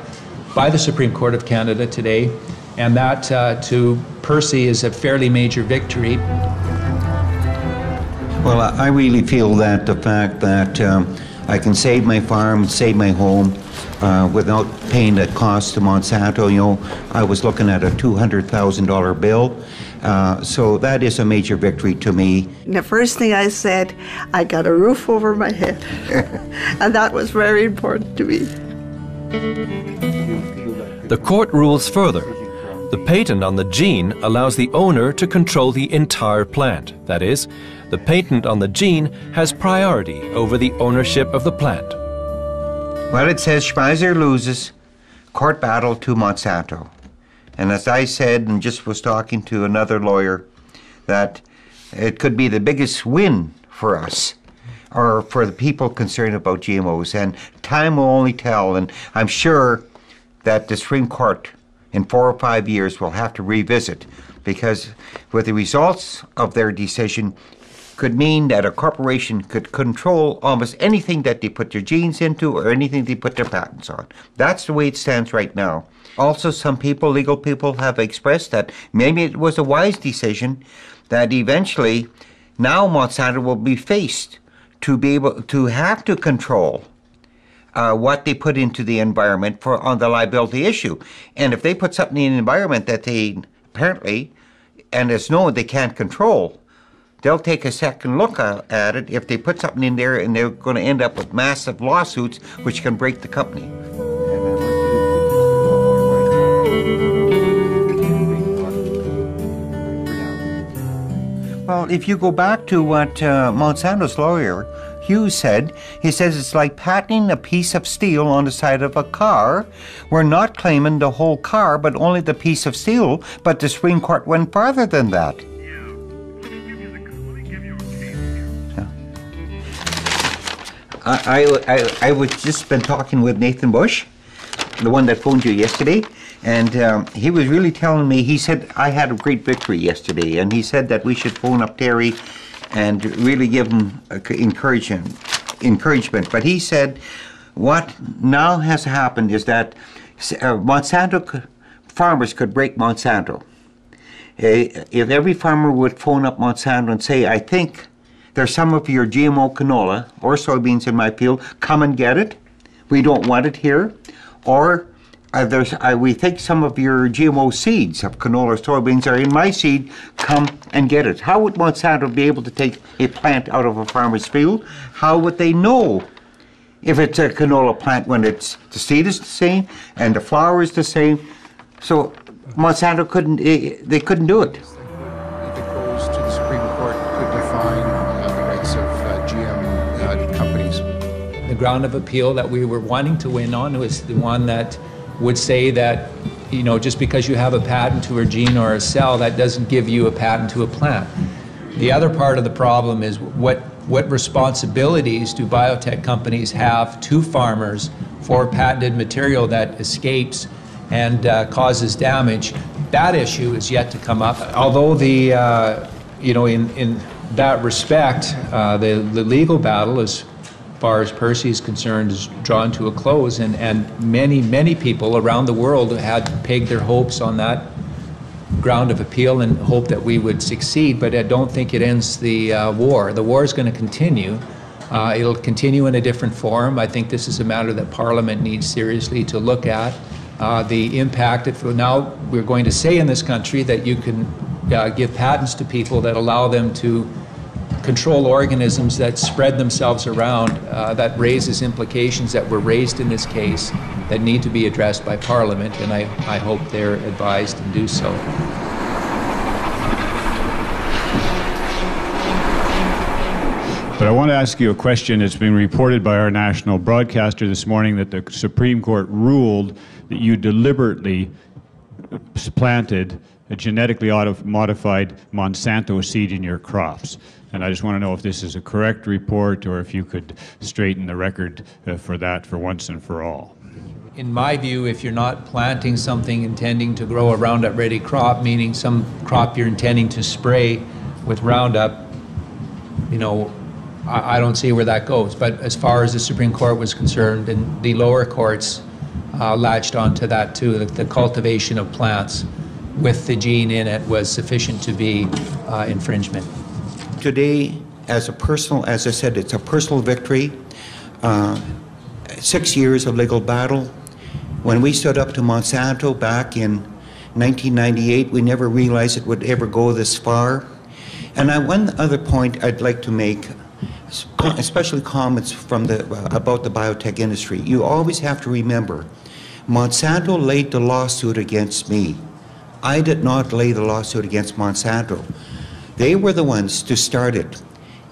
by the Supreme Court of Canada today, and that to Percy is a fairly major victory. Well, I really feel that the fact that I can save my farm, save my home without paying the cost to Monsanto, I was looking at a $200,000 bill. So that is a major victory to me. And the first thing I said, I got a roof over my head. And that was very important to me. The court rules further. The patent on the gene allows the owner to control the entire plant. That is, the patent on the gene has priority over the ownership of the plant. Well, it says Schmeiser loses court battle to Monsanto. And as I said, and just was talking to another lawyer, that it could be the biggest win for us, or for the people concerned about GMOs. And time will only tell, and I'm sure that the Supreme Court in 4 or 5 years will have to revisit, because with the results of their decision could mean that a corporation could control almost anything that they put their genes into or anything they put their patents on. That's the way it stands right now. Also, some people, legal people, have expressed that maybe it was a wise decision, that eventually now Monsanto will be faced to be able to have to control what they put into the environment on the liability issue. And if they put something in the environment that they apparently, and it's known they can't control, they'll take a second look at it if they put something in there, and they're going to end up with massive lawsuits which can break the company. Well, if you go back to what Monsanto's lawyer, Hughes, said, he says it's like patenting a piece of steel on the side of a car. We're not claiming the whole car, but only the piece of steel, but the Supreme Court went farther than that. I was just been talking with Nathan Bush, the one that phoned you yesterday, and he was really telling me, he said, I had a great victory yesterday, and he said that we should phone up Terry and really give him encouragement. But he said what now has happened is that Monsanto farmers could break Monsanto. If every farmer would phone up Monsanto and say, I think there's some of your GMO canola or soybeans in my field, come and get it. We don't want it here. Or we think some of your GMO seeds of canola or soybeans are in my seed, come and get it. How would Monsanto be able to take a plant out of a farmer's field? How would they know if it's a canola plant when the seed is the same and the flower is the same? So Monsanto couldn't do it. If it goes to the Supreme Court, could define the rights of GM companies. The ground of appeal that we were wanting to win on was the one that would say that, you know, just because you have a patent to a gene or a cell, that doesn't give you a patent to a plant. The other part of the problem is what responsibilities do biotech companies have to farmers for patented material that escapes and causes damage. That issue is yet to come up. Although the, you know, in that respect, the legal battle, as far as Percy is concerned, is drawn to a close, and many people around the world had pegged their hopes on that ground of appeal and hope that we would succeed, but I don't think it ends the war. The war is going to continue. It'll continue in a different form. I think this is a matter that Parliament needs seriously to look at. The impact, if now we're going to say in this country that you can give patents to people that allow them to control organisms that spread themselves around, that raises implications that were raised in this case that need to be addressed by Parliament, and I hope they're advised and do so. But I want to ask you a question. It's been reported by our national broadcaster this morning that the Supreme Court ruled that you deliberately planted a genetically modified Monsanto seed in your crops. And I just want to know if this is a correct report or if you could straighten the record for that for once and for all. In my view, if you're not planting something intending to grow a Roundup Ready crop, meaning some crop you're intending to spray with Roundup, you know, I don't see where that goes. But as far as the Supreme Court was concerned, and the lower courts latched onto that too, the cultivation of plants with the gene in it was sufficient to be infringement. Today, as I said, it's a personal victory. 6 years of legal battle. When we stood up to Monsanto back in 1998, we never realized it would ever go this far. And one other point I'd like to make, especially comments from about the biotech industry. You always have to remember, Monsanto laid the lawsuit against me. I did not lay the lawsuit against Monsanto. They were the ones to start it.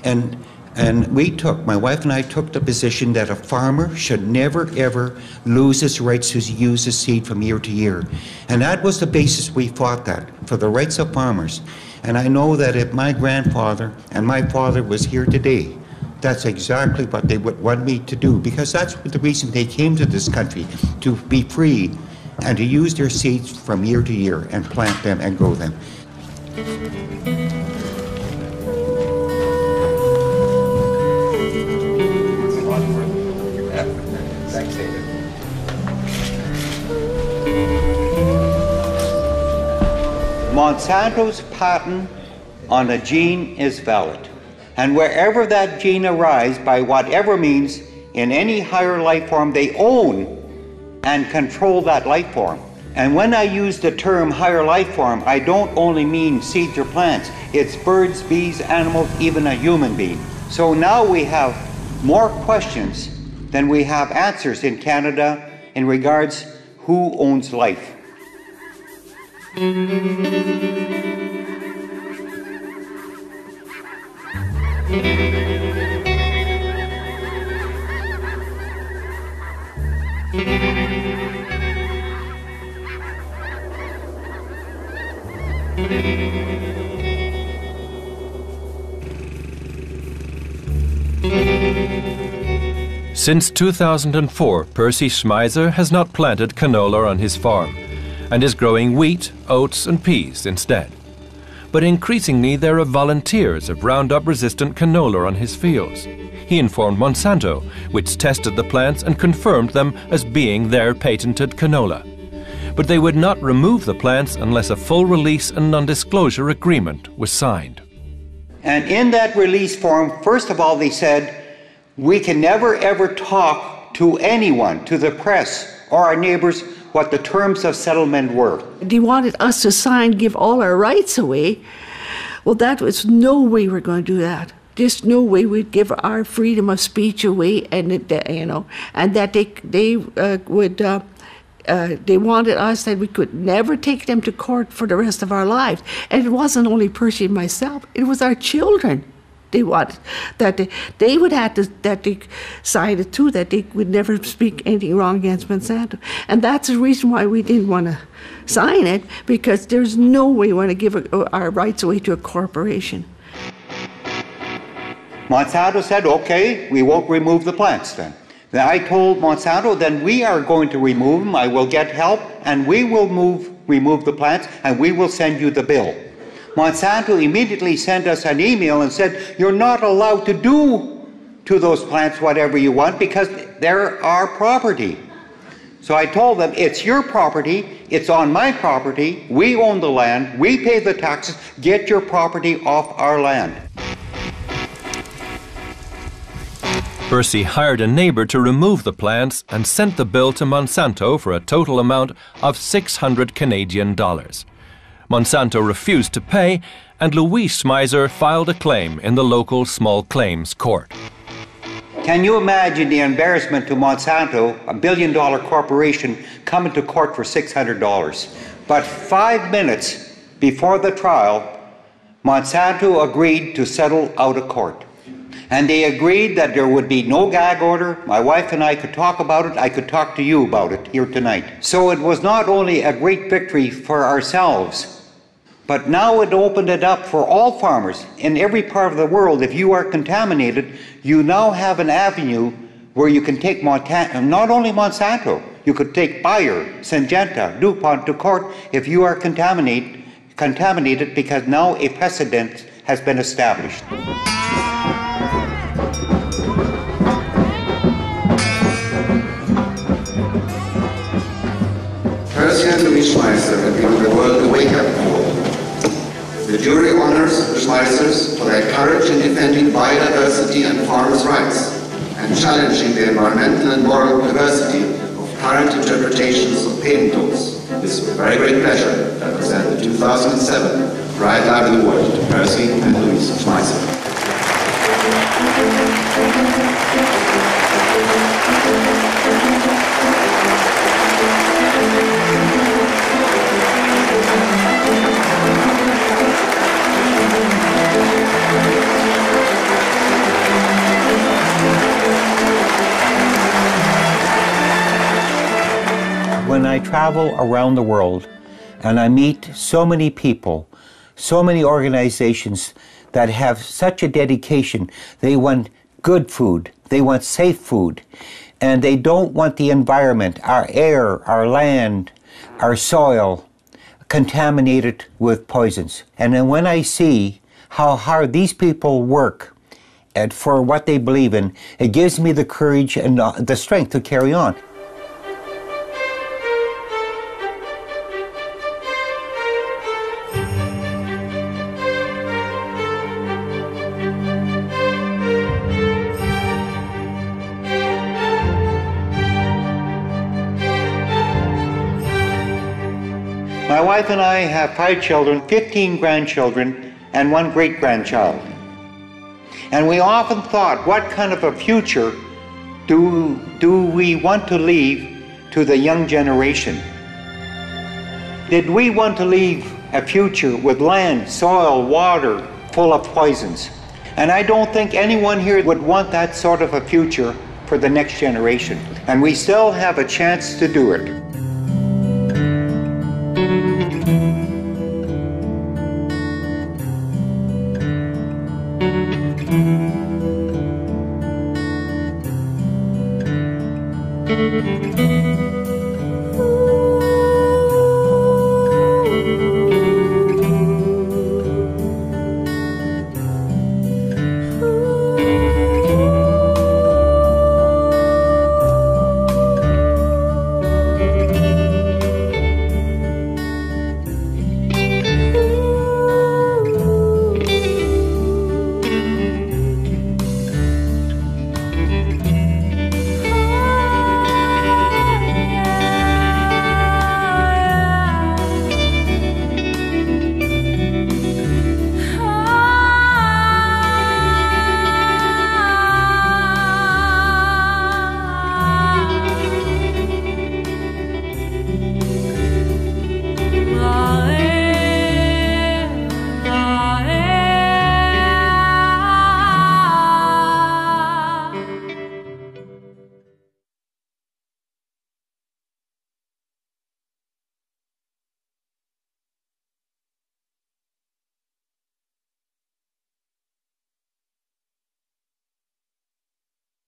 And my wife and I took the position that a farmer should never ever lose his rights to use his seed from year to year. And that was the basis we fought that, for the rights of farmers. And I know that if my grandfather and my father was here today, that's exactly what they would want me to do, because that's the reason they came to this country, to be free and to use their seeds from year to year and plant them and grow them. Monsanto's patent on a gene is valid. And wherever that gene arrives, by whatever means, in any higher life form, they own and control that life form. And when I use the term higher life form, I don't only mean seeds or plants. It's birds, bees, animals, even a human being. So now we have more questions than we have answers in Canada in regards who owns life. Since 2004, Percy Schmeiser has not planted canola on his farm and is growing wheat, oats and peas instead. But increasingly there are volunteers of Roundup-resistant canola on his fields. He informed Monsanto, which tested the plants and confirmed them as being their patented canola. But they would not remove the plants unless a full release and non-disclosure agreement was signed. And in that release form, first of all, they said, we can never ever talk to anyone, to the press or our neighbors, what the terms of settlement were. They wanted us to sign, give all our rights away. Well, that was no way we're going to do that. There's no way we'd give our freedom of speech away, and you know, and that they wanted us that we could never take them to court for the rest of our lives. And it wasn't only Percy and myself; it was our children. they wanted, that they would have to, that they decided too that they would never speak anything wrong against Monsanto. And that's the reason why we didn't want to sign it, because there's no way we want to give our rights away to a corporation. Monsanto said, okay, we won't remove the plants then. Then I told Monsanto, then we are going to remove them. I will get help, and we will remove the plants, and we will send you the bill. Monsanto immediately sent us an email and said, you're not allowed to do to those plants whatever you want because they're our property. So I told them, it's your property, it's on my property, we own the land, we pay the taxes, get your property off our land. Percy hired a neighbor to remove the plants and sent the bill to Monsanto for a total amount of 600 Canadian dollars. Monsanto refused to pay, and Louis Schmeiser filed a claim in the local small claims court. Can you imagine the embarrassment to Monsanto, a billion-dollar corporation, coming to court for $600? But 5 minutes before the trial, Monsanto agreed to settle out of court. And they agreed that there would be no gag order. My wife and I could talk about it. I could talk to you about it here tonight. So it was not only a great victory for ourselves, but now it opened it up for all farmers in every part of the world. If you are contaminated, you now have an avenue where you can take not only Monsanto, you could take Bayer, Syngenta, DuPont to court if you are contaminated, because now a precedent has been established. Percy and Louis Schmeiser have given the world a wake-up call. The jury honors the Schmeisers for their courage in defending biodiversity and farmers' rights and challenging the environmental and moral perversity of current interpretations of patent laws. It is with very great pleasure that I present the 2007 Right Lively Award to Percy and Louis Schmeiser. When I travel around the world and I meet so many people, so many organizations that have such a dedication, they want good food, they want safe food, and they don't want the environment, our air, our land, our soil, contaminated with poisons. And then when I see how hard these people work for what they believe in, it gives me the courage and the strength to carry on. My wife and I have 5 children, 15 grandchildren, and 1 great-grandchild. And we often thought, what kind of a future do we want to leave to the young generation? Did we want to leave a future with land, soil, water full of poisons? And I don't think anyone here would want that sort of a future for the next generation. And we still have a chance to do it. Ooh.